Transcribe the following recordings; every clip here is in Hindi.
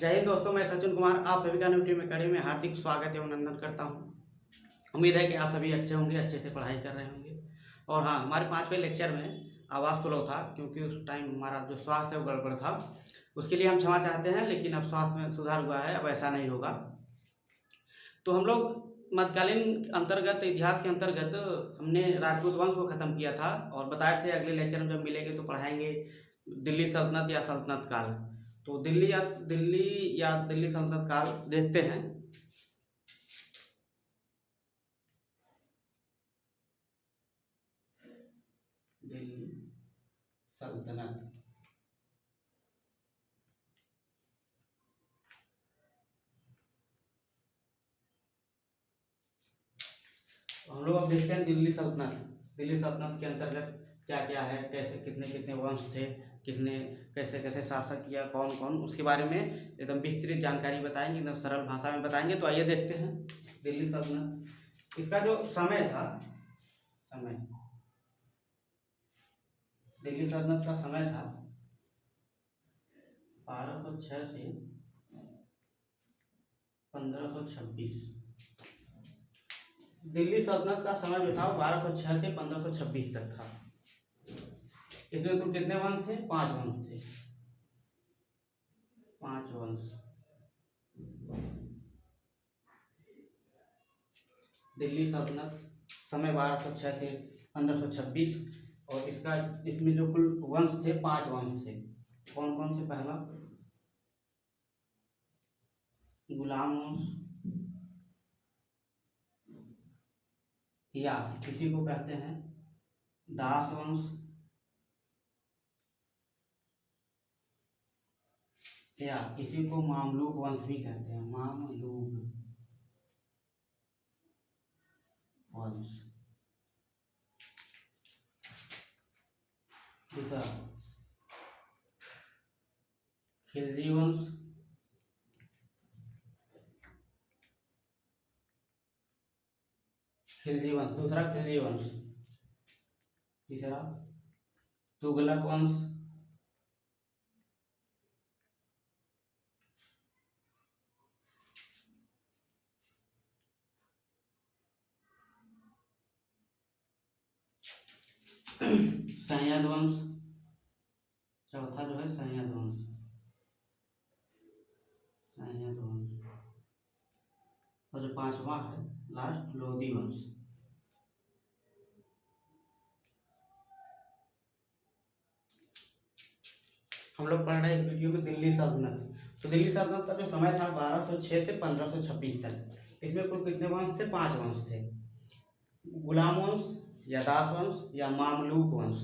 जय हिंद दोस्तों, मैं सचिन कुमार आप सभी का न्यू टीम अकेडमी में हार्दिक स्वागत एवं अभिनंदन करता हूं। उम्मीद है कि आप सभी अच्छे होंगे, अच्छे से पढ़ाई कर रहे होंगे। और हाँ, हमारे 5वें लेक्चर में आवाज़ स्लो था क्योंकि उस टाइम हमारा जो श्वास है वो गड़बड़ था। उसके लिए हम क्षमा चाहते हैं, लेकिन अब श्वास में सुधार हुआ है, अब ऐसा नहीं होगा। तो हम लोग मध्यकालीन अंतर्गत इतिहास के अंतर्गत हमने राजपूत वंश को ख़त्म किया था और बताए थे अगले लेक्चर में जब मिलेंगे तो पढ़ाएंगे दिल्ली सल्तनत या सल्तनत काल। तो दिल्ली सल्तनत काल देखते हैं। दिल्ली सल्तनत हम लोग अब देखते हैं दिल्ली सल्तनत के अंतर्गत क्या क्या है, कैसे कितने कितने वंश थे, किसने कैसे कैसे शासक किया, कौन कौन, उसके बारे में एकदम विस्तृत जानकारी बताएंगे, एकदम सरल भाषा में बताएंगे। तो आइए देखते हैं दिल्ली सल्तनत। इसका जो समय था, दिल्ली सल्तनत का समय था 1206 से 1526। दिल्ली सल्तनत का समय जो था 1206 से 1526 तक था। इसमें कुल कितने वंश थे? 5 वंश थे। 5 वंश। दिल्ली सल्तनत समय 1206 से 1526 और इसमें जो कुल वंश थे 5 वंश थे। कौन कौन से? पहला गुलाम वंश, या किसी को कहते हैं दास वंश, या किसी को मामलूक वंश भी कहते हैं, मामलूक वंश। दूसरा खिलजी वंश, दूसरा खिलजी वंश। तीसरा तुगलक वंश, सैयद वंश। चौथा जो है सैयद वंश। और जो 5वां है लास्ट, लोधी वंश। हम लोग पढ़ रहे हैं इस वीडियो में दिल्ली सल्तनत। तो दिल्ली सल्तनत का जो समय था 1206 से 1526 तक। इसमें कुल कितने वंश थे? 5 वंश थे। गुलाम वंश या दास वंश या मामलूक वंश।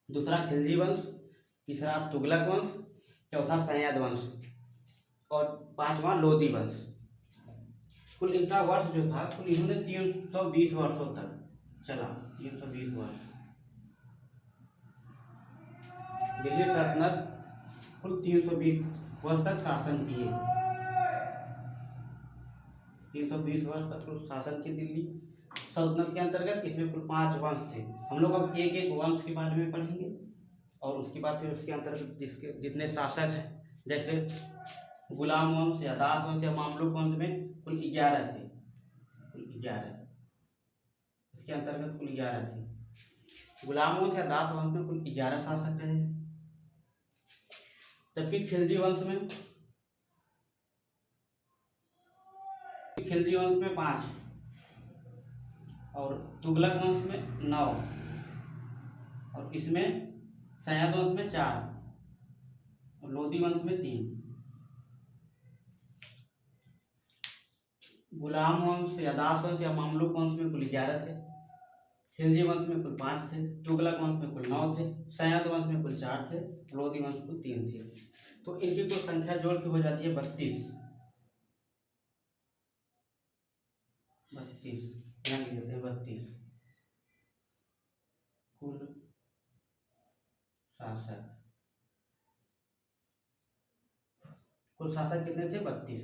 दूसरा खिलजी वंश, तीसरा तुगलक वंश, चौथा सैयद वंश और 5वां लोधी वंश। कुल इनका वर्ष जो था, कुल इन्होंने 320 वर्षों तक चला। 320 वर्ष दिल्ली सल्तनत कुल 320 वर्ष तक शासन किए। 320 वर्ष तक कुल शासन किए दिल्ली सल्तनत के अंतर्गत। इसमें कुल 5 वंश थे। हम लोग अब एक एक वंश के बारे में पढ़ेंगे और उसके बाद फिर उसके अंतर्गत जितने शासक हैं, जैसे गुलाम वंश या दास वंश या मामलूक वंश में कुल 11 थे। कुल 11 इसके अंतर्गत कुल 11 थे। गुलाम वंश या दास वंश में कुल 11 शासक रहे। जबकि खिलजी वंश में 5 और तुगलक वंश में 9 और इसमें सैयद वंश में 4 और लोधी वंश में 3। गुलाम वंश या दास वंश या मामलूक वंश में कुल 11 थे। खिलजी वंश में कुल 5 थे। तुगलक वंश में कुल 9 थे। सैयद वंश में कुल 4 थे। लोधी वंश में कुल 3 थे। तो इनकी कुल संख्या जोड़ के हो जाती है 32। यहाँ लिख देते हैं 32 कुल शासक। कुल शासक कितने थे? 32।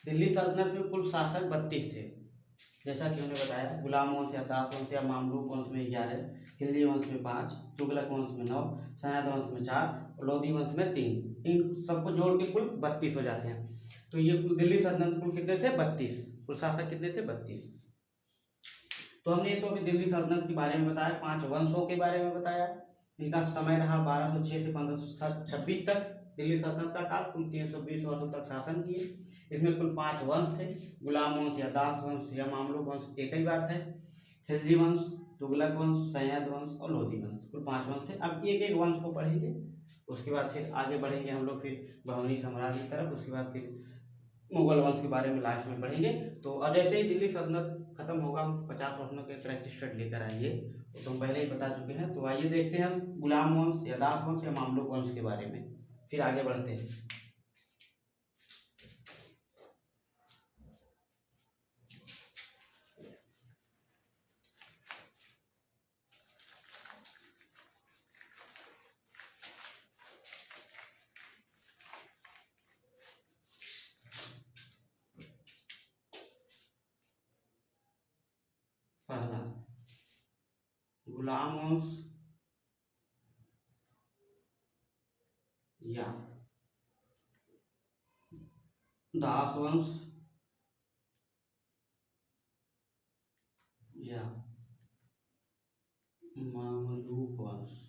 दिल्ली सल्तनत में कुल शासक 32 थे। जैसा कि हमने बताया, गुलाम वंश या दास वंश या मामलूक वंश में 11, खिलजी वंश में 5, तुगलक वंश में 9, सयाद वंश में 4 और लोधी वंश में 3। इन सबको जोड़ के कुल 32 हो जाते हैं। तो ये दिल्ली सल्तनत कुल कितने थे? 32। कुल शासक कितने थे? 32। तो हमने तो अभी दिल्ली सल्तनत के बारे में बताया, 5 वंशों के बारे में बताया। इनका समय रहा 1206 से 1526 तक। दिल्ली सल्तनत का काल कुल 320 वर्षों तक शासन किए। इसमें कुल 5 वंश थे। गुलाम वंश या दास वंश या मामलूक वंश एक ही बात है। खिलजी वंश, तुगलक वंश, सयाद वंश और लोधी वंश, कुल 5 वंश है। अब एक एक वंश को पढ़ेंगे, उसके बाद फिर आगे बढ़ेंगे हम लोग फिर बहमनी साम्राज्य की तरफ, उसके बाद फिर मुगल वंश के बारे में लास्ट में पढ़ेंगे। तो अब जैसे ही दिल्ली सल्तनत खत्म होगा, हम 50 प्रश्नों के प्रैक्टिस सेट लेकर आएंगे, तो हम पहले ही बता चुके हैं। तो आइए देखते हैं हम गुलाम वंश या दास वंश या मामलूक वंश के बारे में, फिर आगे बढ़ते हैं। पहला, गुलाम वंश या दास वंश या मामलूक वंश।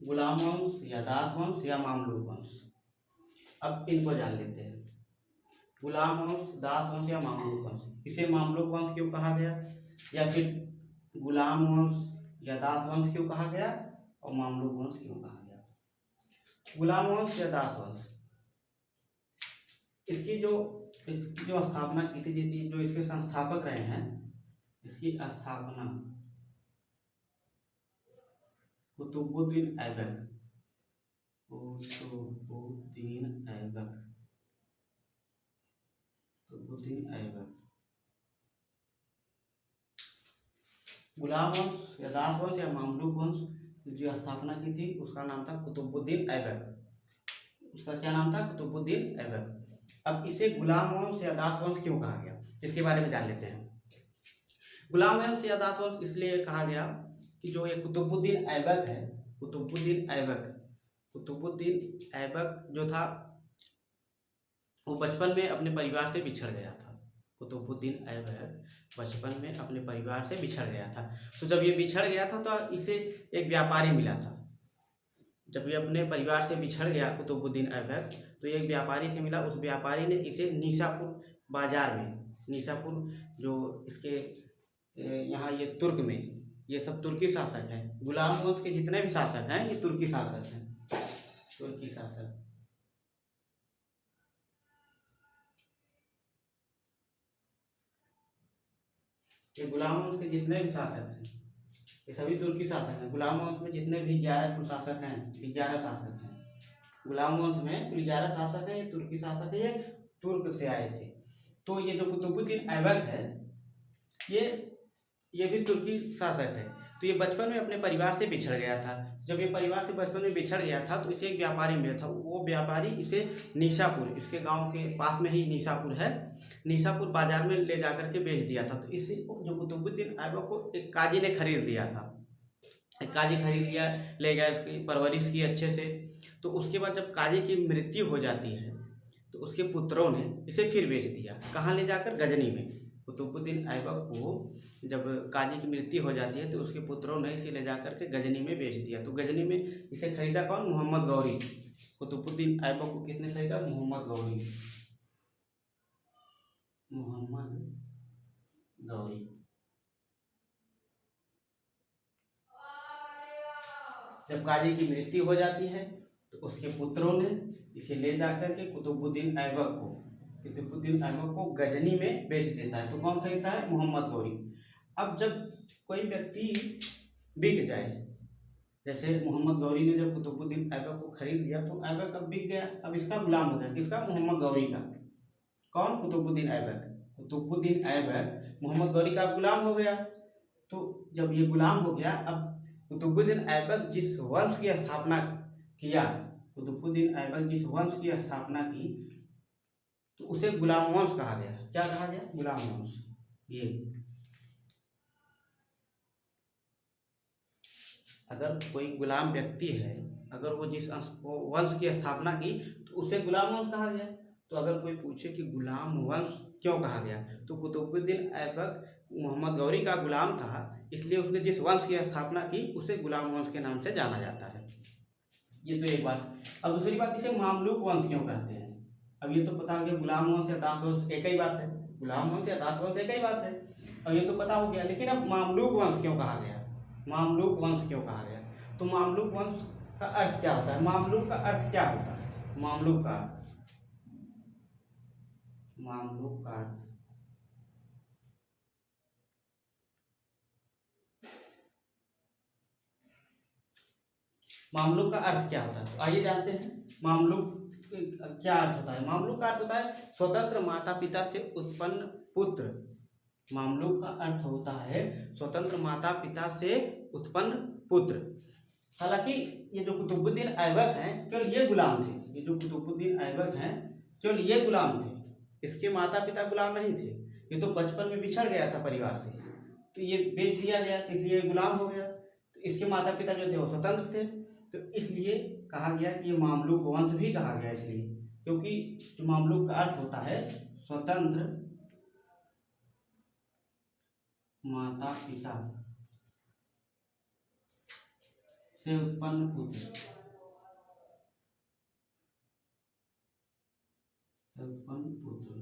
गुलाम वंश या दास वंश या मामलूक वंश, अब इनको जान लेते हैं। गुलाम वंश, दास वंश या मामलूक वंश, इसे मामलूक वंश क्यों कहा गया, या फिर गुलाम वंश या दास वंश क्यों कहा गया और मामलूक वंश क्यों कहा गया? गुलाम वंश या दास वंश, इसकी जो स्थापना की थी, जो इसके संस्थापक रहे हैं, इसकी स्थापना कुतुबुद्दीन ऐबक, गुलाम वंश या दास वंश या मामलूक वंश जो स्थापना की थी, उसका नाम था कुतुबुद्दीन ऐबक। उसका क्या नाम था? कुतुबुद्दीन ऐबक। अब इसे गुलाम वंश या दास वंश क्यों कहा गया, इसके बारे में जान लेते हैं। गुलाम वंश या दास वंश इसलिए कहा गया कि जो ये कुतुबुद्दीन ऐबक है, कुतुबुद्दीन ऐबक जो था, वो बचपन में अपने परिवार से बिछड़ गया था। कुतुबुद्दीन ऐबक बचपन में अपने परिवार से बिछड़ गया था। तो जब ये बिछड़ गया था तो इसे एक व्यापारी मिला था। जब ये अपने परिवार से बिछड़ गया कुतुबुद्दीन ऐबक, तो ये एक व्यापारी से मिला। उस व्यापारी ने इसे निशापुर बाजार में, निशापुर जो इसके यहाँ ये तुर्क में, ये सब तुर्की शासक हैं। गुलाम वंश के जितने भी शासक हैं ये तुर्की शासक हैं, तुर्की शासक। ये गुलाम वंश के जितने भी शासक हैं ये सभी तुर्की शासक हैं। गुलाम वंश में जितने भी 11 कुल शासक हैं, 11 शासक हैं। गुलाम वंश में कुल 11 शासक हैं, ये तुर्की शासक है, ये तुर्क से आए थे। तो ये जो कुतुबुद्दीन ऐबक है, ये भी तुर्की शासक है। तो ये बचपन में अपने परिवार से बिछड़ गया था। जब ये परिवार से बचपन में बिछड़ गया था, तो इसे एक व्यापारी मिला था। वो व्यापारी इसे निशापुर, इसके गांव के पास में ही निशापुर है, निशापुर बाजार में ले जाकर के बेच दिया था। तो इसे जो कुतुबुद्दीन ऐबक को एक काजी ने खरीद लिया था। एक काजी खरीद लिया, ले गया, उसकी परवरिश की अच्छे से। तो उसके बाद जब काजी की मृत्यु हो जाती है, तो उसके पुत्रों ने इसे फिर बेच दिया। कहाँ ले जाकर? गजनी में। कुतुबुद्दीन ऐबक को जब काजी की मृत्यु हो जाती है, तो उसके पुत्रों ने इसे ले जाकर के गजनी में बेच दिया। तो गजनी में इसे खरीदा कौन? मोहम्मद गौरी। कुतुबुद्दीन ऐबक को किसने खरीदा? मोहम्मद गौरी। जब काजी की मृत्यु हो जाती है, तो उसके पुत्रों ने इसे ले जाकर के कुतुबुद्दीन ऐबक को गजनी में बेच देता है। तो कौन खरीदता है? मोहम्मद गौरी। अब जब कोई व्यक्ति बिक जाए, जैसे मोहम्मद गौरी ने जब कुतुबुद्दीन ऐबक को खरीद लिया, तो ऐबक अब बिक गया, अब इसका गुलाम हो गया। किसका? मोहम्मद गौरी का। कौन? कुतुबुद्दीन ऐबक। कुतुबुद्दीन ऐबक मोहम्मद गौरी का गुलाम हो गया। तो जब ये गुलाम हो गया, अब कुतुबुद्दीन ऐबक जिस वंश की स्थापना किया, कुतुबुद्दीन ऐबक जिस वंश की स्थापना की तो उसे गुलाम वंश कहा गया। क्या कहा गया? गुलाम वंश। ये अगर कोई गुलाम व्यक्ति है, अगर वो जिस वंश की स्थापना की तो उसे गुलाम वंश कहा गया। तो अगर कोई पूछे कि गुलाम वंश क्यों कहा गया, तो कुतुबुद्दीन ऐबक मोहम्मद गौरी का गुलाम था, इसलिए उसने जिस वंश की स्थापना की उसे गुलाम वंश के नाम से जाना जाता है। ये तो एक बात। अब दूसरी बात, इसे मामलूक वंश क्यों कहते हैं? अब ये तो पता हो गया गुलाम वंश या दास वंश एक ही बात है, गुलाम वंश या दास वंश एक ही बात है, अब ये तो पता हो गया। लेकिन अब मामलूक वंश क्यों कहा गया? मामलूक वंश क्यों कहा गया? तो मामलूक वंश का अर्थ क्या होता है? मामलूक का अर्थ क्या होता है? मामलूक का मामलूक का अर्थ मामलूक का अर्थ क्या होता है? तो आइए जानते हैं मामलूक क्या अर्थ होता है। मामलूक का अर्थ होता है स्वतंत्र माता पिता से उत्पन्न पुत्र। मामलूक का अर्थ होता है स्वतंत्र माता पिता से उत्पन्न पुत्र। हालांकि ये जो कुतुबुद्दीन ऐबक हैं केवल ये गुलाम थे, ये जो कुतुबुद्दीन ऐबक हैं केवल ये गुलाम थे, इसके माता पिता गुलाम नहीं थे। ये तो बचपन में बिछड़ गया था परिवार से, तो ये बेच दिया गया, इसलिए गुलाम हो गया। तो इसके माता पिता जो थे वो स्वतंत्र थे, तो इसलिए कहा गया कि ये मामलूक वंश भी कहा गया, इसलिए क्योंकि जो मामलूक का अर्थ होता है स्वतंत्र माता पिता से उत्पन्न पुत्र, उत्पन्न पुत्र।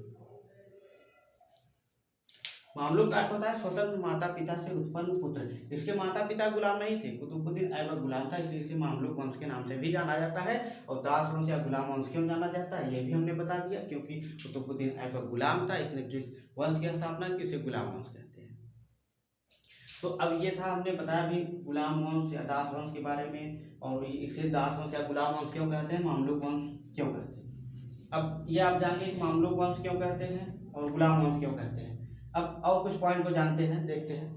मामलूक का अर्थ होता है स्वतंत्र माता पिता से उत्पन्न पुत्र। इसके माता पिता गुलाम नहीं थे, कुतुबुद्दीन ऐबक गुलाम था, इसलिए इसे मामलूक वंश के नाम से भी जाना जाता है। और दास वंश या गुलाम वंश क्यों जाना जाता है ये भी हमने बता दिया, क्योंकि कुतुबुद्दीन ऐबक गुलाम था, इसने जिस वंश की स्थापना की उसे गुलाम वंश कहते हैं। तो अब ये था, हमने बताया भी गुलाम वंश या दास वंश के बारे में, और इसे दास वंश या गुलाम वंश क्यों कहते हैं, मामलूक वंश क्यों कहते हैं। अब ये आप जान लीजिए मामलूक वंश क्यों कहते हैं और गुलाम वंश क्यों कहते हैं। अब और कुछ पॉइंट को जानते हैं, देखते हैं।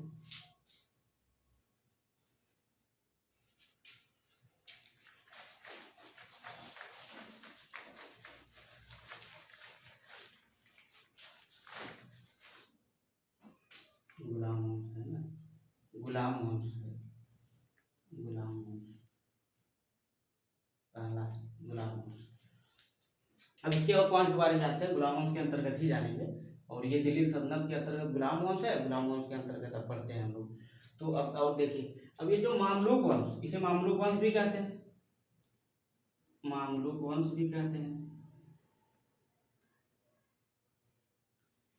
गुलाम वंश है ना, गुलाम वंश है, गुलाम वंश पहला गुलाम वंश। अब इसके और पॉइंट के बारे में जानते हैं, गुलाम वंश के अंतर्गत ही जानेंगे। और ये दिल्ली सल्तनत के अंतर्गत गुलाम वंश है, गुलाम वंश के अंतर्गत अब पढ़ते हैं हम लोग। तो अब और देखिए, अब ये जो मामलूक वंश, इसे मामलूक वंश भी कहते हैं, मामलूक वंश भी कहते हैं।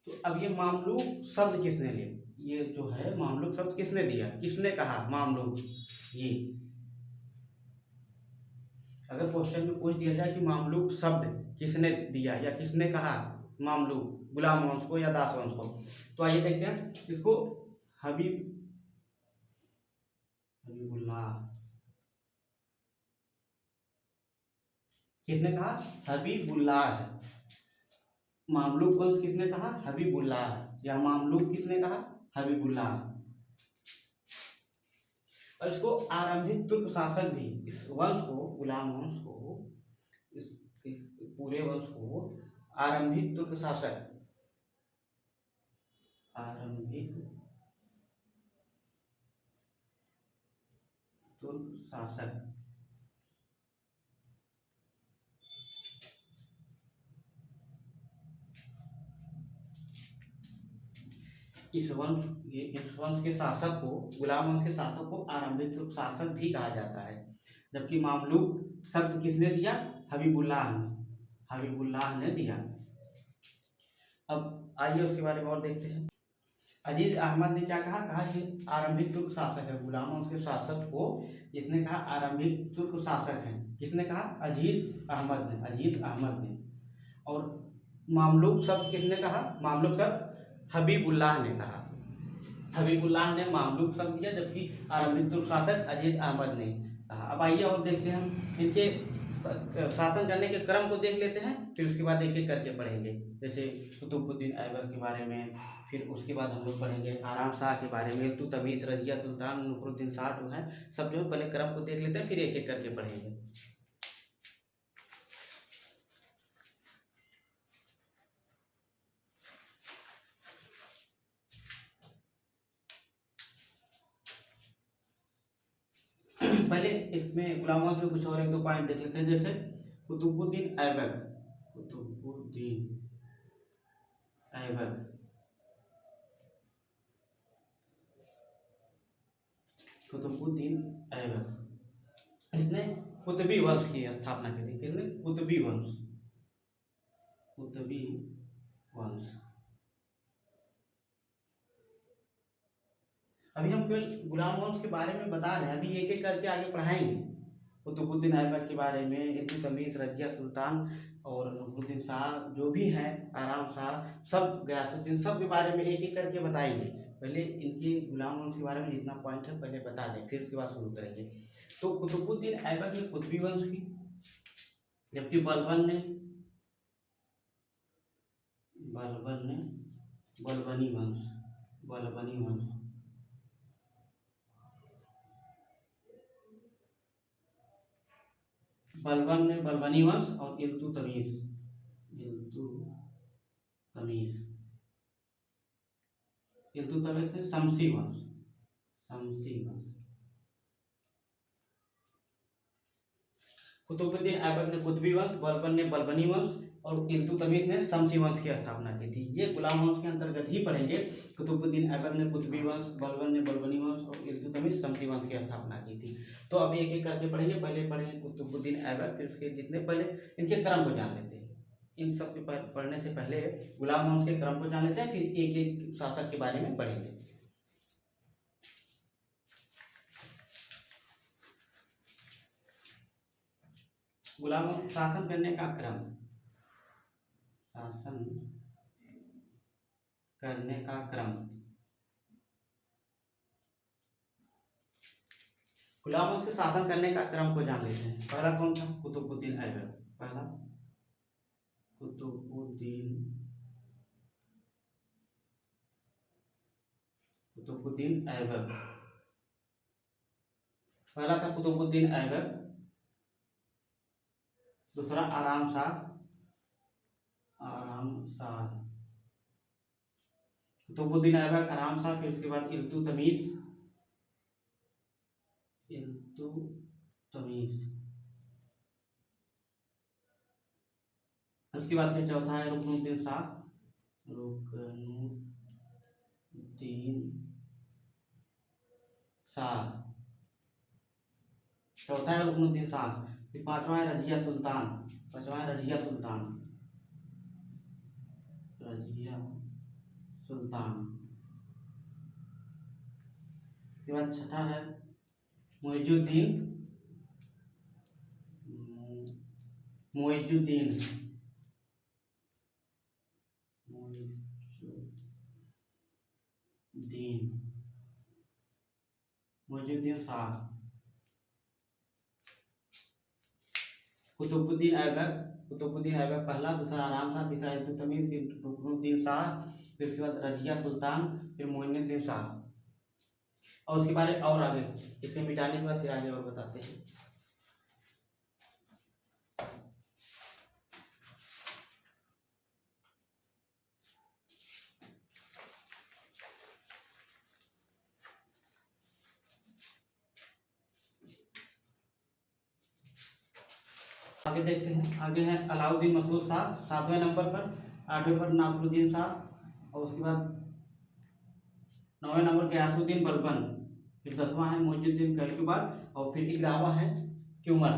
तो अब ये मामलूक शब्द किसने लिया? ये जो है मामलूक शब्द किसने दिया, किसने कहा मामलूक? ये अगर क्वेश्चन में पूछ दिया जाए कि मामलूक शब्द किसने दिया या किसने कहा मामलूक, गुलाम वंश को या दास वंश को, तो आइए देखते हैं। इसको हबीबुल्लाह किसने कहा? हबीबुल्लाह है। मामलूक वंश किसने कहा? हबीबुल्लाह है। या मामलूक किसने कहा? हबीबुल्लाह। और इसको आरंभिक तुर्क शासक भी, इस वंश को, गुलाम वंश को, इस पूरे वंश को आरंभिक तुर्क शासक, आरंभिक तुर्क शासक इस वंश के शासक को, गुलाम वंश के शासक को आरंभिक तुर्क शासक भी कहा जाता है। जबकि मामलूक शब्द किसने दिया? हबीबुल्लाह ने, हबीबुल्लाह ने दिया। अब आइए उसके बारे में और देखते हैं। अजीज अहमद ने क्या कहा? कहा ये आरंभिक तुर्क शासक है, गुलाम वंश के शासक को जिसने कहा आरंभिक तुर्क शासक है, किसने कहा? अजीज अहमद ने, अजीज अहमद ने। और मामलूक शब्द किसने कहा? मामलूक शब्द हबीबुल्लाह ने कहा, हबीबुल्लाह ने मामलूक शब्द दिया, जबकि आरंभिक तुर्क शासक अजीज अहमद ने कहा। अब आइए और देखते हैं हम इनके शासन करने के क्रम को देख लेते हैं, फिर उसके बाद एक एक करके पढ़ेंगे। जैसे कुतुबुद्दीन ऐबक के बारे में, फिर उसके बाद हम लोग पढ़ेंगे आराम शाह के बारे में, इल्तुतमिश, रजिया सुल्तान, नुसरुद्दीन शाह जो है सब जो है पहले क्रम को देख लेते हैं, फिर एक एक करके पढ़ेंगे। पहले इसमें गुलाम मोहम्मद में कुछ और एक दो पॉइंट देख लेते हैं। जैसे कुतुबुद्दीन ऐबक, कुतुबुद्दीन ऐबक, कुतुबुद्दीन ऐबक इसने कुतुबी वंश की स्थापना की थी। किसने? कुतुबी वंश, कुतुबी वंश। अभी हम केवल गुलाम वंश के बारे में बता रहे हैं, अभी एक एक करके आगे पढ़ाएंगे। कुतुबुद्दीन ऐबक के बारे में, इल्तुतमिश, रजिया सुल्तान और नुसरुद्दीन शाह जो भी हैं, आराम शाह, सब, गयासुद्दीन, सब के बारे में एक एक करके बताएंगे। पहले इनके गुलाम वंश के बारे में जितना पॉइंट है पहले बता दें, फिर उसके बाद शुरू करेंगे। तो कुतुबुद्दीन ऐबक ने कुतुबी वंश की, जबकि बलबन ने बलबनी वंश, बलबनी वंश। बलबन ने बलबनी वंश और इल्तुतमिश ने शमसी वंश, कुतुबुद्दीन ऐबक ने कुतुबी वंश, बलबन ने बलबनी वंश और इल्तुतमिश ने शमसी वंश की स्थापना की थी। ये गुलाम वंश के अंतर्गत ही पढ़ेंगे। कुतुबुद्दीन ऐबक ने कुतुबी वंश, बलबन ने बलबनी वंश और इल्तुतमिश शमसी वंश की स्थापना की थी। तो अब एक एक करके पढ़ेंगे। पहले पढ़ेंगे कुतुबुद्दीन ऐबक, फिर उसके जितने, पहले इनके क्रम को जान लेते हैं। इन सब के पढ़ने से पहले गुलाम वंश के क्रम को जान लेते हैं, फिर एक एक शासक के बारे में पढ़ेंगे। गुलाम शासन करने का क्रम, शासन करने का क्रम। गुलाम वंश के शासन करने का क्रम को जान लेते हैं। पहला कौन था? कुतुबुद्दीन ऐबक। पहला कुतुबुद्दीन ऐबक, पहला था कुतुबुद्दीन ऐबक। दूसरा आराम शाह, कुतुबुद्दीन ऐबक, आराम शाह, फिर उसके बाद इल्तुतमिश, उसके बाद फिर चौथा है रुकनुद्दीन शाह, चौथा है रुकनुद्दीन शाह। फिर पांचवा है रजिया सुल्तान, रजिया सुल्तान। उसके बाद छठा है मुइजुद्दीन, शाह। कुतुबुद्दीन ऐबक पहला, दूसरा आराम शाह, तीसरा इल्तुतमिश, फिर रुकनुद्दीन शाह, फिर उसके बाद रजिया सुल्तान, फिर मुइनुद्दीन शाह। और उसके बारे और आगे इसे मिटाने के बाद फिर आगे और बताते हैं। आगे देखते हैं। आगे है अलाउद्दीन मसूद शाह 7वें नंबर पर, 8वें पर नासरुद्दीन शाह, और उसके बाद 9वें नंबर गयासुद्दीन बलबन, फिर 10वां है मुइजुद्दीन कैकूबाद, और फिर 11वां है क्यूमर।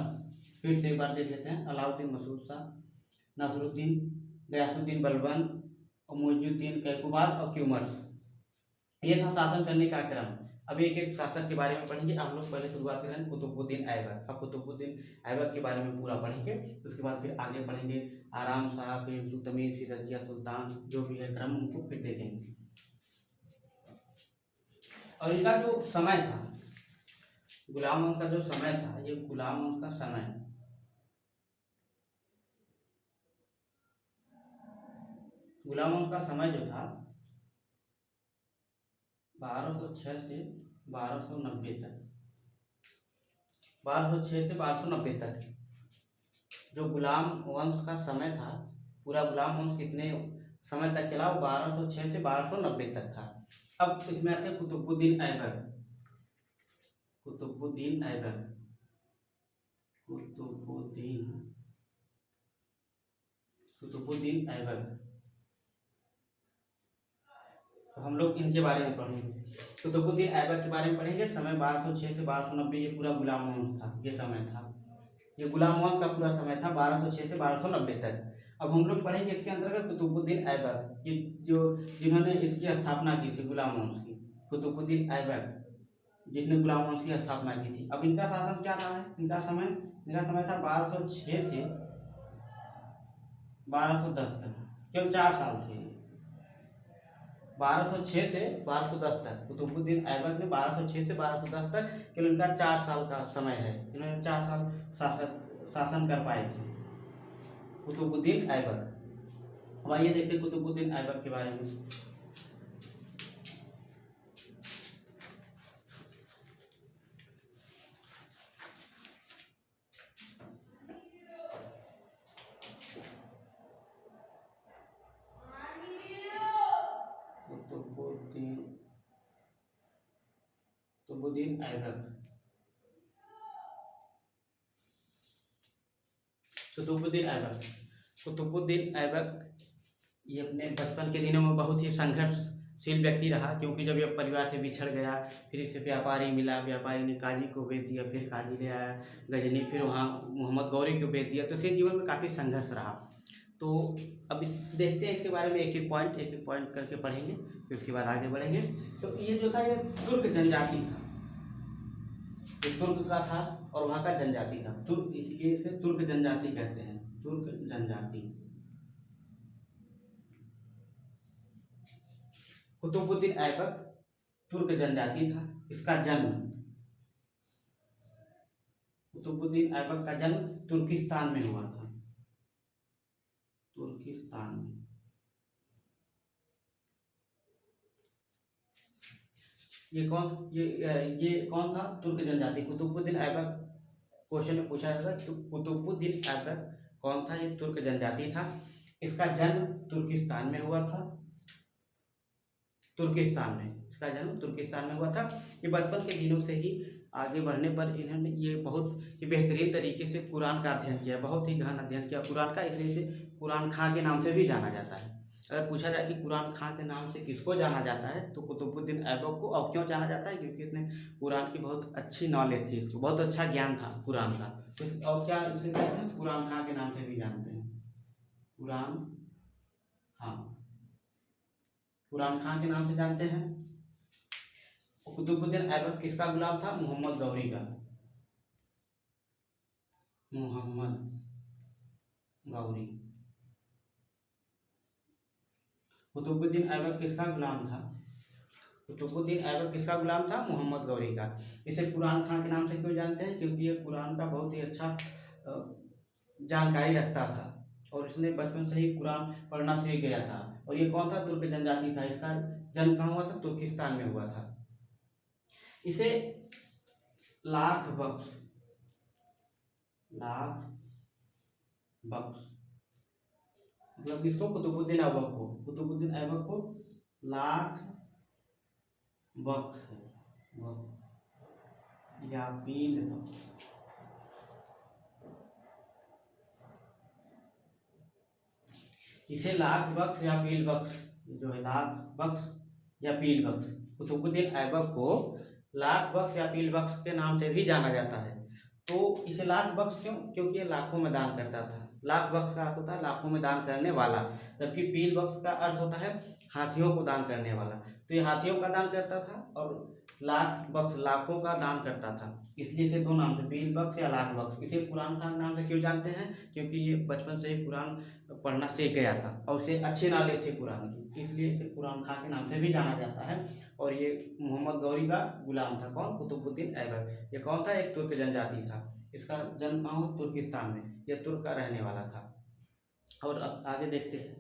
फिर से एक बार देख लेते हैं। अलाउद्दीन मसूद शाह, नासरुद्दीन, गयासुद्दीन बलबन और मुइजुद्दीन कैकूबाद और क्यूमर। ये था शासन करने का क्रम। अभी एक एक शासक के बारे में पढ़ेंगे। आप लोग पहले शुरुआत करें कुतुबुद्दीन ऐबक। अब कुतुबुद्दीन ऐबक के बारे में पूरा पढ़ेंगे, उसके बाद फिर आगे पढ़ेंगे आराम शाह, फिर इल्तुतमिश, फिर रजिया सुल्तान, जो भी है क्रम उनको फिर देखेंगे। और इनका जो समय था, गुलाम वंश का जो समय था, ये गुलाम वंश का समय गुलाम वंश का समय जो था 1206 से 1290 तक, 1206 से 1290 तक जो गुलाम वंश का समय था, पूरा गुलाम वंश कितने समय तक चला? वो 1206 से 1290 तक था। अब इसमें आते हैं कुतुबुद्दीन ऐबक। कुतुबुद्दीन ऐबक, कुतुबुद्दीन ऐबक। तो हम लोग इनके बारे में पढ़ेंगे। कुतुबुद्दीन ऐबक के बारे में पढ़ेंगे। समय 1206 से 1290, ये पूरा गुलाम वंश था, ये समय था, ये गुलाम वंश का पूरा समय था 1206 से 1290 तक। अब हम लोग पढ़ेंगे इसके अंतर्गत कुतुबुद्दीन ऐबक, ये जो जिन्होंने इसकी स्थापना की थी गुलाम वंश की, कुतुबुद्दीन ऐबक जिसने गुलाम वंश की स्थापना की थी। अब इनका शासन क्या रहा है? इनका समय था 1206 से 1210 तक, केवल 4 साल थे। 1206 से 1210 तक कुतुबुद्दीन ऐबक ने 1206 से 1210 तक केवल इनका 4 साल का समय है। इन्होंने 4 साल शासन कर पाए थे कुतुबुद्दीन ऐबक। अब आइए देखते हैं कुतुबुद्दीन ऐबक के बारे में। कुतुबुद्दीन ऐबक, कुतुबुद्दीन ऐबक, कुतुबुद्दीन ऐबक ये अपने बचपन के दिनों में बहुत ही संघर्षशील व्यक्ति रहा, क्योंकि जब ये परिवार से बिछड़ गया, फिर इसे व्यापारी मिला, व्यापारी ने काजी को बेच दिया, फिर काजी ले आया गजनी, फिर वहाँ मोहम्मद गौरी को बेच दिया, तो इसके जीवन में काफ़ी संघर्ष रहा। तो अब इस देखते हैं इसके बारे में, एक एक पॉइंट करके पढ़ेंगे, फिर उसके बाद आगे बढ़ेंगे। तो ये जो था ये तुर्क जनजाति था, ये तुर्क का था और वहाँ का जनजाति था, तुर्क, इसलिए इसे तुर्क जनजाति कहते हैं, तुर्क जनजाति। कुतुबुद्दीन ऐबक तुर्क जनजाति था। इसका जन्म, कुतुबुद्दीन ऐबक का जन्म तुर्किस्तान में हुआ था, तुर्किस्तान में। ये कौन था? तुर्क जनजाति। कुतुबुद्दीन ऐबक, क्वेश्चन में पूछा जाता है, कुतुबुद्दीन ऐबक कौन था? ये तुर्क जनजाति था। इसका जन्म तुर्किस्तान में हुआ था, तुर्किस्तान में, इसका जन्म तुर्किस्तान में हुआ था। ये बचपन के दिनों से ही आगे बढ़ने पर इन्होंने ये बहुत ही बेहतरीन तरीके से कुरान का अध्ययन किया, बहुत ही गहन अध्ययन किया कुरान का, इसलिए इसे कुरान खां के नाम से भी जाना जाता है। अगर पूछा जाए कि कुरान खां के नाम से किसको जाना जाता है, तो कुतुबुद्दीन ऐबक को। और क्यों जाना जाता है? क्योंकि इसने कुरान की बहुत अच्छी नॉलेज थी, इसको बहुत अच्छा ज्ञान था कुरान का। तो और क्या इसे कहते हैं? कुरान खां के नाम से भी जानते हैं, कुरान, हाँ, कुरान खां के नाम से जानते हैं। कुतुबुद्दीन ऐबक किसका गुलाम था? मोहम्मद गौरी का, मोहम्मद गौरी। कुतुबुद्दीन ऐबक किसका गुलाम था? कुतुबुद्दीन ऐबक किसका गुलाम था? मोहम्मद गौरी का। इसे कुरान खां के नाम से क्यों जानते हैं? क्योंकि ये कुरान का बहुत ही अच्छा जानकारी रखता था और इसने बचपन से ही कुरान पढ़ना सीख गया था। और ये कौन था? तुर्क जनजाति था। इसका जन्म कहाँ हुआ था? तुर्किस्तान में हुआ था। इसे लाख बख्श, लाख बख्श, मतलब इसको कुतुबुद्दीन ऐबक को, कुतुबुद्दीन ऐबक को लाख बख्श या पील बख्श, इसे लाख बख्श या पील बख्श, जो है लाख बख्श या पील बख्श, कुतुबुद्दीन ऐबक को लाख बख्श या पील बख्श के नाम से भी जाना जाता है। तो इसे लाख बख्श क्यों? क्योंकि ये लाखों में दान करता था। लाख बख्श का अर्थ होता है लाखों में दान करने वाला, जबकि पील बख्श का अर्थ होता है हाथियों को दान करने वाला। तो ये हाथियों का दान करता था और लाख बख्श लाखों का दान करता था, इसलिए इसे दो नाम से, पील बख्श या लाख बख्श। इसे कुरान खान नाम से क्यों जानते हैं? क्योंकि ये बचपन से ही कुरान पढ़ना सीख गया था और उसे अच्छी नॉलेज थी कुरान की, इसलिए इसे कुरान खां के नाम से भी जाना जाता है। और ये मोहम्मद गौरी का गुलाम था। कौन? कुतुबुद्दीन ऐबक। ये कौन था? एक तुर्क जनजाति था। इसका जन्म कहाँ हुआ? तुर्किस्तान में। यह तुर्क का रहने वाला था। और अब आगे देखते हैं।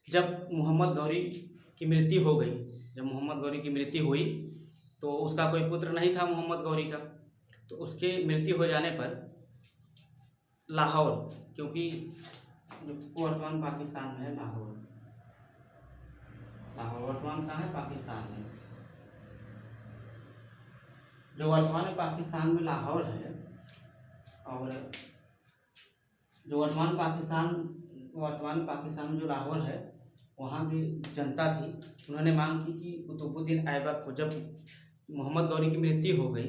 जब मोहम्मद गौरी की मृत्यु हो गई, जब मोहम्मद गौरी की मृत्यु हुई तो उसका कोई पुत्र नहीं था मोहम्मद गौरी का। तो उसके मृत्यु हो जाने पर लाहौर, क्योंकि वर्तमान पाकिस्तान में है लाहौर, लाहौर वर्तमान कहाँ है? पाकिस्तान में। जो वर्तमान पाकिस्तान में लाहौर है, और जो वर्तमान पाकिस्तान में जो लाहौर है, वहाँ की जनता थी, उन्होंने मांग की कि कुतुबुद्दीन ऐबक को, जब मोहम्मद गौरी की मृत्यु हो गई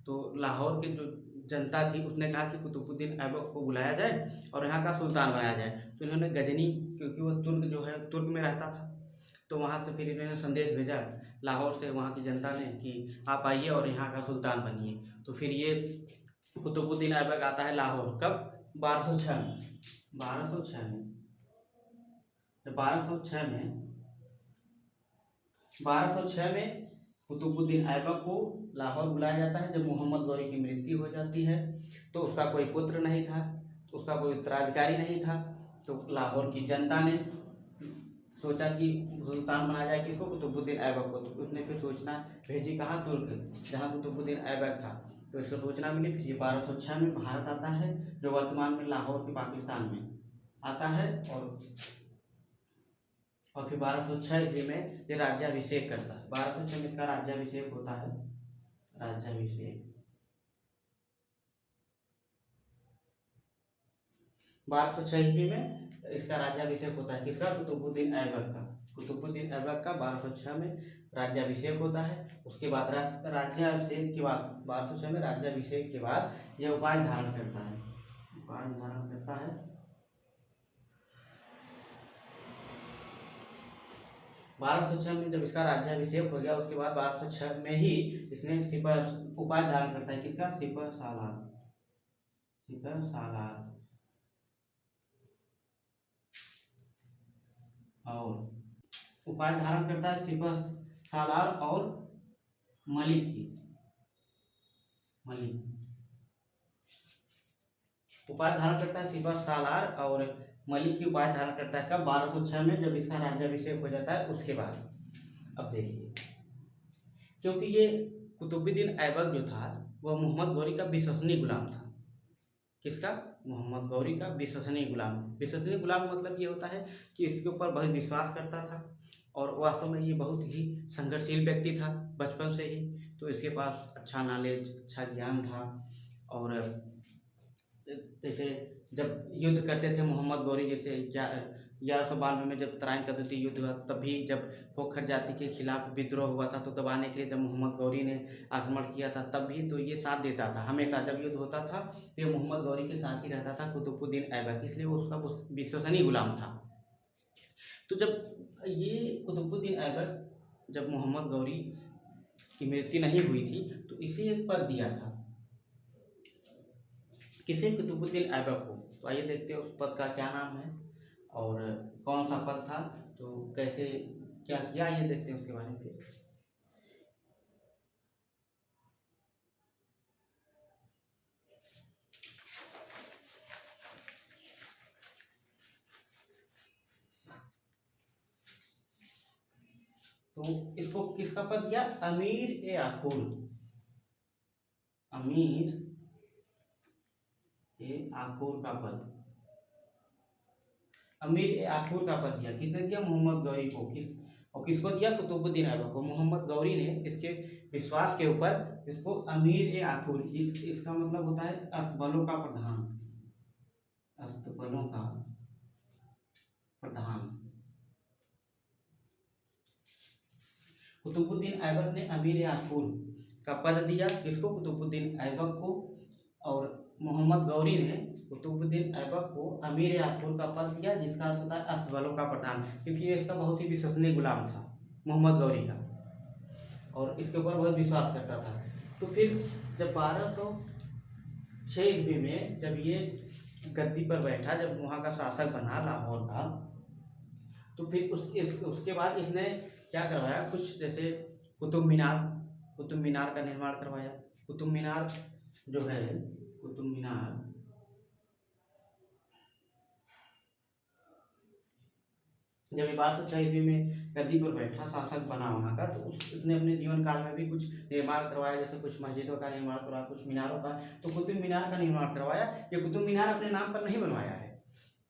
तो लाहौर के जो जनता थी उसने कहा कि कुतुबुद्दीन ऐबक को बुलाया जाए और यहाँ का सुल्तान बनाया जाए। तो इन्होंने गजनी, क्योंकि वो तुर्क जो है तुर्क में रहता था, तो वहाँ से फिर इन्होंने संदेश भेजा लाहौर से वहाँ की जनता ने कि आप आइए और यहाँ का सुल्तान बनिए। तो फिर ये कुतुबुद्दीन ऐबक आता है लाहौर, कब? 1206 में। 1206 में, 1206 में 1206 में कुतुबुद्दीन ऐबक को लाहौर बुलाया जाता है। जब मोहम्मद गौरी की मृत्यु हो जाती है तो उसका कोई पुत्र नहीं था, तो उसका कोई उत्तराधिकारी नहीं था, तो लाहौर की जनता ने सोचा कि सुल्तान बनाया जाए किसको? कुतुबुद्दीन ऐबक को। तो उसने फिर सूचना भेजी कहाँ? तुर्क, जहाँ कुतुबुद्दीन ऐबक था। तो इसको सूचना मिली, फिर ये 1206 में भारत आता है, जो वर्तमान में लाहौर के पाकिस्तान में आता है। और फिर 1206 ईस्वी में ये राज्याभिषेक करता है। 1206 में इसका राज्याभिषेक होता है, राज्याभिषेक। 1206 ईस्वी में इसका राज्याभिषेक होता है, किसका? कुतुबुद्दीन ऐबक का। कुतुबुद्दीन ऐबक का 1206 में राज्याभिषेक होता है। उसके बाद राज्याभिषेक के बाद 1206 में राज्याभिषेक के बाद यह उपाधि धारण करता है, उपाधि धारण करता है। 1206 में जब इसका राज्याभिषेक हो गया, उसके बाद 1206 में ही इसने सिपह उपाधि धारण करता है, किसका? सिपह सालार, सिपह सालार। और उपाधि धारण करता है सिपह सालार और मलिक की, मलिक उपाधि धारण करता है सिपह सालार और मलिक की उपाधि धारण करता है। कब? 1206 में, जब इसका राज्याभिषेक हो जाता है उसके बाद। अब देखिए, क्योंकि ये कुतुबुद्दीन ऐबक जो था वह मोहम्मद गौरी का विश्वसनीय गुलाम था। किसका? मोहम्मद गौरी का विश्वसनीय गुलाम। विश्वसनीय गुलाम मतलब ये होता है कि इसके ऊपर बहुत विश्वास करता था, और वास्तव में ये बहुत ही संघर्षशील व्यक्ति था बचपन से ही। तो इसके पास अच्छा नॉलेज, अच्छा ज्ञान था। और जैसे जब युद्ध करते थे मोहम्मद गौरी, जैसे 1192 में जब तराइन कदरती युद्ध हुआ, तब भी जब खोखर जाति के खिलाफ विद्रोह हुआ था, तो दबाने के लिए जब मोहम्मद गौरी ने आक्रमण किया था, तब भी तो ये साथ देता था। हमेशा जब युद्ध होता था तो ये मोहम्मद गौरी के साथ ही रहता था, कुतुबुद्दीन ऐबक, इसलिए वो उसका विश्वसनीय गुलाम था। तो जब ये कुतुबुद्दीन ऐबक, जब मोहम्मद गौरी की मृत्यु नहीं हुई थी, तो इसे एक पद दिया था, किसे? कुतुबुद्दीन ऐबक को। तो आइए देखते हैं उस पद का क्या नाम है और कौन सा पद था, तो कैसे क्या किया, ये देखते हैं उसके बारे में। तो इसको किसका पद दिया? अमीर ए आखुर, अमीर ए आखुर का पद, अमीर ए आखुर का पद दिया। किसने दिया? मोहम्मद गौरी को। किसको दिया? कुतुबुद्दीन ऐबक को। मोहम्मद गौरी ने इसके विश्वास के ऊपर इसको अमीर ए आखुर, इसका मतलब होता है अस्तबलों का प्रधान, अस्तबलों का प्रधान। कुतुबुद्दीन ऐबक ने अमीर आखुर का पद दिया, किसको? कुतुबुद्दीन ऐबक को। और मोहम्मद गौरी ने कुतुबुद्दीन ऐबक को अमीर आखुर का पद दिया, जिसका अर्थ होता है अस्तबलों का प्रधान, क्योंकि ये इसका बहुत ही विश्वसनीय गुलाम था मोहम्मद गौरी का, और इसके ऊपर बहुत विश्वास करता था। तो फिर जब 1206 ईस्वी में जब ये गद्दी पर बैठा, जब वहाँ का शासक बना लाहौर का, तो फिर उसके बाद इसने क्या करवाया, कुछ जैसे कुतुब मीनार का निर्माण करवाया। कुतुब मीनार जो है, कुतुब मीनार जब 1206 ईस्वी में गद्दी पर बैठा शासक बना वहाँ का, तो उसने अपने जीवन काल में भी कुछ निर्माण करवाया, जैसे कुछ मस्जिदों का निर्माण करवाया, कुछ मीनारों का। तो कुतुब मीनार का निर्माण करवाया। ये कुतुब मीनार अपने नाम पर नहीं बनवाया है,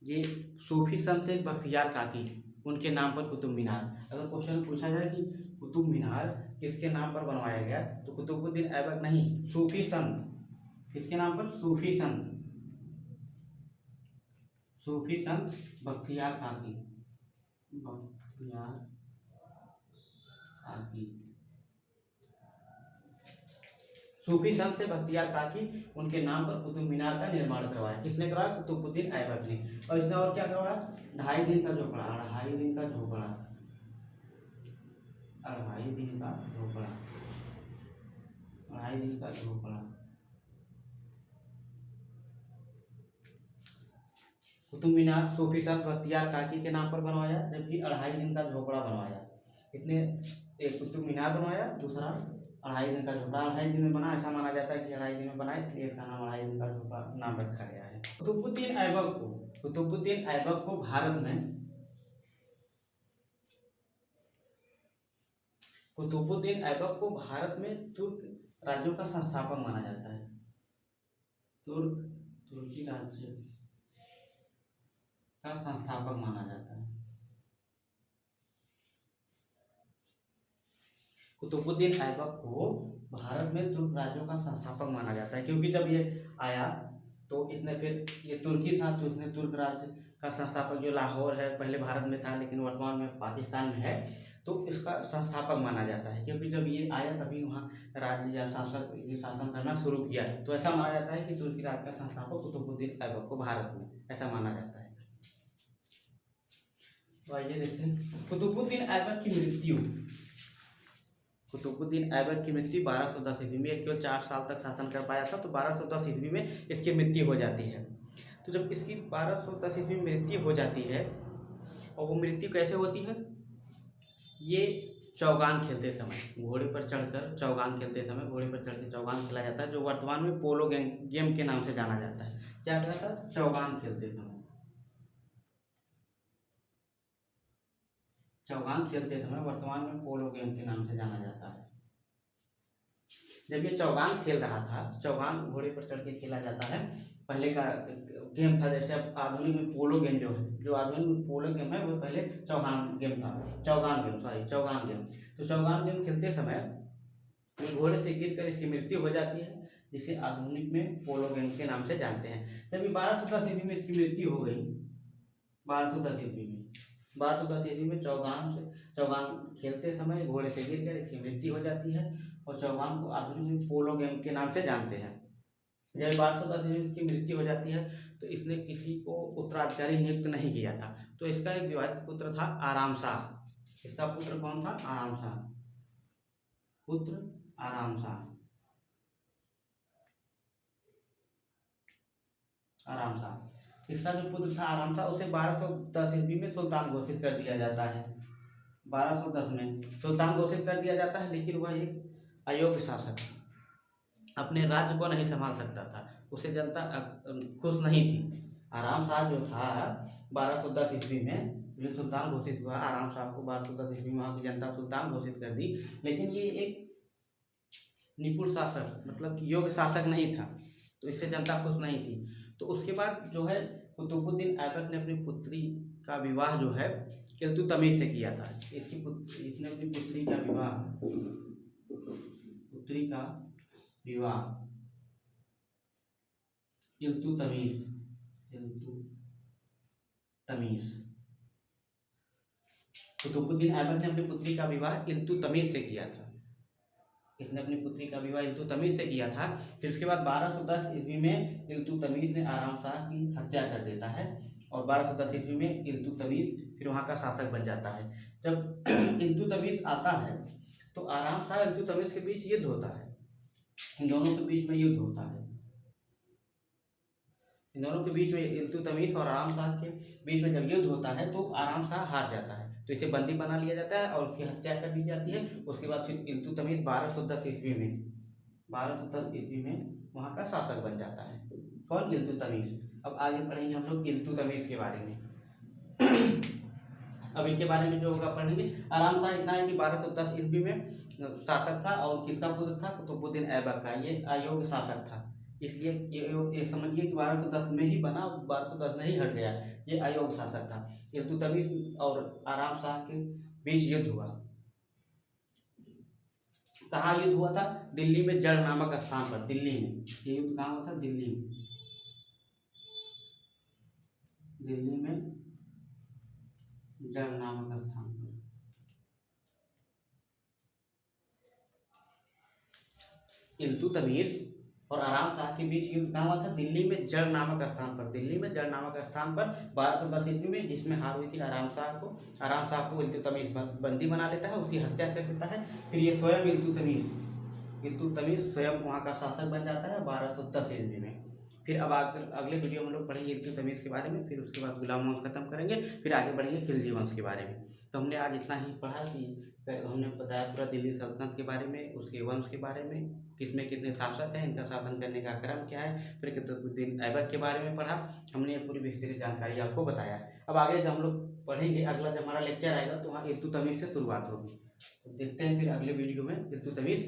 ये सूफी संत थे बख्तियार काकी, उनके नाम पर कुतुब मीनार। अगर क्वेश्चन पूछा जाए कि कुतुब मीनार किसके नाम पर बनवाया गया, तो कुतुबुद्दीन ऐबक नहीं, सूफी संत। किसके नाम पर? सूफी संत, सूफी संत बख्तियार काकी, बख्तियार काकी। सूफी संत थे बख्तियार काकी, उनके नाम पर कुतुब मीनार का निर्माण करवाया। किसने करवाया? कुतुबुद्दीन ऐबक ने। और इसने और क्या करवाया? 2.5 दिन का झोपड़ा, 2.5 दिन का झोपड़ा, 2.5 दिन का झोपड़ा, 2.5 दिन का झोपड़ा। कुतुब मीनार सूफी संत बख्तियार काकी के नाम पर बनवाया, जबकि 2.5 दिन का झोपड़ा बनवाया। इसने एक कुतुब मीनार बनवाया, दूसरा 2.5 दिन का झोपड़ा। 2.5 दिन में बना, ऐसा माना जाता है कि 2.5 दिन में बना, इसलिए इसका नाम 2.5 दिन का झोपड़ा नाम रखा गया है। कुतुबुद्दीन ऐबक को भारत में, कुतुबुद्दीन ऐबक को भारत में तुर्क राज्यों का संस्थापक माना जाता है। तुर्की राज्य का संस्थापक माना जाता है। कुतुबुद्दीन ऐबक को भारत में तुर्क राज्यों का संस्थापक माना जाता है, क्योंकि जब ये आया तो इसने फिर, ये तुर्की था तो इसने तुर्क राज्य का संस्थापक, जो लाहौर है पहले भारत में था लेकिन वर्तमान में पाकिस्तान में है, तो इसका संस्थापक माना जाता है, क्योंकि जब ये आया तभी वहाँ राज्य या शासक ये शासन करना शुरू किया। तो ऐसा माना जाता है कि तुर्की राज्य का संस्थापक कुतुबुद्दीन ऐबक को भारत में, ऐसा माना जाता है। तो आइए देखते हैं कुतुबुद्दीन ऐबक की मृत्यु। कुतुबुद्दीन ऐबक की मृत्यु 1210 ईस्वी में, केवल 4 साल तक शासन कर पाया था, तो 1210 ईस्वी में इसकी मृत्यु हो जाती है। तो जब इसकी 1210 ईस्वी में मृत्यु हो जाती है, और वो मृत्यु कैसे होती है? ये चौगान खेलते समय, घोड़े पर चढ़कर चौगान खेलते समय, घोड़े पर चढ़ के चौगान खेला जाता है, जो वर्तमान में पोलो गेम के नाम से जाना जाता है। क्या कहता है? चौगान खेलते समय, चौगान खेलते समय वर्तमान में पोलो गेम के नाम से जाना जाता है। जब ये चौगान खेल रहा था, चौगान घोड़े पर चढ़ के खेला जाता है, पहले का गेम था। जैसे अब आधुनिक में पोलो गेम जो है, जो आधुनिक में पोलो गेम है, वो पहले चौगान गेम था। चौगान गेम। तो चौगान गेम खेलते समय ये घोड़े से गिर कर इसकी मृत्यु हो जाती है, जिसे आधुनिक में पोलो गेम के नाम से जानते हैं। जब 1210 ईस्वी में इसकी मृत्यु हो गई, 1210 ईस्वी में चौगान खेलते समय घोड़े से गिरकर इसकी मृत्यु हो जाती है, और चौगान को आधुनिक में पोलो गेम के नाम से जानते हैं। जब 1210 ईस्वी में इसकी मृत्यु हो जाती है, तो इसने किसी को उत्तराधिकारी नियुक्त नहीं किया था। तो इसका एक विवाहित पुत्र था आराम शाह। इसका पुत्र कौन था? आराम शाह, पुत्र आराम शाह। इसका जो पुत्र था आराम शाह, उसे 1210 ईस्वी में सुल्तान घोषित कर दिया जाता है। 1210 में सुल्तान घोषित कर दिया जाता है, लेकिन वह एक अयोग्य शासक, अपने राज्य को नहीं संभाल सकता था, उसे जनता खुश नहीं थी। आराम शाह जो था 1210 ईस्वी में जो सुल्तान घोषित हुआ, आराम शाह को 1210 ईस्वी में वहाँ की जनता सुल्तान घोषित कर दी, लेकिन ये एक निपुण शासक, मतलब कि योग्य शासक नहीं था, तो इससे जनता खुश नहीं थी। तो उसके बाद जो है कुतुबुद्दीन ऐबक ने अपनी पुत्री का विवाह जो है इल्तुतमिश से किया था। इसने अपनी पुत्री का विवाह इल्तुतमिश कुतुबुद्दीन ऐबक ने अपनी पुत्री का विवाह इल्तुतमिश से किया था। इसने अपनी पुत्री का विवाह इल्तुतमिश से किया था। फिर उसके बाद 1210 ईस्वी में इल्तुतमिश ने आराम शाह की हत्या कर देता है, और 1210 ईस्वी में इल्तुतमिश फिर वहाँ का शासक बन जाता है। जब इल्तुतमिश आता है, तो आराम शाह इल्तुतमिश के बीच युद्ध होता है। इन दोनों के बीच में युद्ध होता है। इन दोनों के बीच में, इल्तुतमिश और आराम शाह के बीच में जब युद्ध होता है, तो आराम शाह हार जाता है, तो इसे बंदी बना लिया जाता है और उसकी हत्या कर दी जाती है। उसके बाद फिर इल्तुतमिश 1210 ईस्वी में वहाँ का शासक बन जाता है। कौन? इल्तुतमिश। अब आगे पढ़ेंगे हम लोग इल्तुतमिश के बारे में। अब इनके बारे में जो होगा पढ़ेंगे। आराम सा इतना है कि 1210 ईस्वी में शासक था, और किसका पुत्र था? कुतुबुद्दीन ऐबक का। ये अयोग्य शासक था, इसलिए ये समझिए कि 1210 में ही बना और 1210 में ही हट गया। ये अयोग्य शासक था। इल्तुतमिश और आराम शाह के बीच युद्ध हुआ। कहाँ युद्ध हुआ था? दिल्ली में जड़ नामक स्थान पर। दिल्ली में ये युद्ध कहाँ हुआ था? दिल्ली में। दिल्ली में जड़ नामक स्थान पर। इल्तुतमिश और आराम शाह के बीच युद्ध कहाँ हुआ था? दिल्ली में जड़ नामक स्थान पर। दिल्ली में जड़ नामक स्थान पर 1210 ईस्वी में, जिसमें हार हुई थी आराम शाह को। आराम शाह को इल्तुतमिश बंदी बना लेता है, उसकी हत्या कर देता है। फिर ये स्वयं इल्तुतमिश स्वयं वहाँ का शासक बन जाता है 1210 ईस्वी में। फिर अब अगले वीडियो में हम लोग पढ़ेंगे इल्तुतमिश के बारे में, फिर उसके बाद गुलाम वंश खत्म करेंगे, फिर आगे बढ़ेंगे खिलजी वंश के बारे में। तो हमने आज इतना ही पढ़ा कि हमने बताया पूरा दिल्ली सल्तनत के बारे में, उसके वंश के बारे में, किसमें कितने शासक हैं, इनका शासन करने का क्रम क्या है, फिर कुतुबुद्दीन ऐबक के बारे में पढ़ा हमने। ये पूरी विस्तृत जानकारी आपको बताया। अब आगे जब हम लोग पढ़ेंगे, अगला जब हमारा लेक्चर आएगा तो वहाँ इल्तुतमिश से शुरुआत होगी। तो देखते हैं फिर अगले वीडियो में इल्तुतमिश।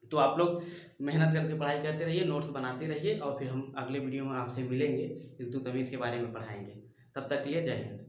तो आप लोग मेहनत करके पढ़ाई करते रहिए, नोट्स बनाते रहिए, और फिर हम अगले वीडियो में आपसे मिलेंगे, इल्तुतमिश के बारे में पढ़ाएंगे। तब तक के लिए जय हिंद।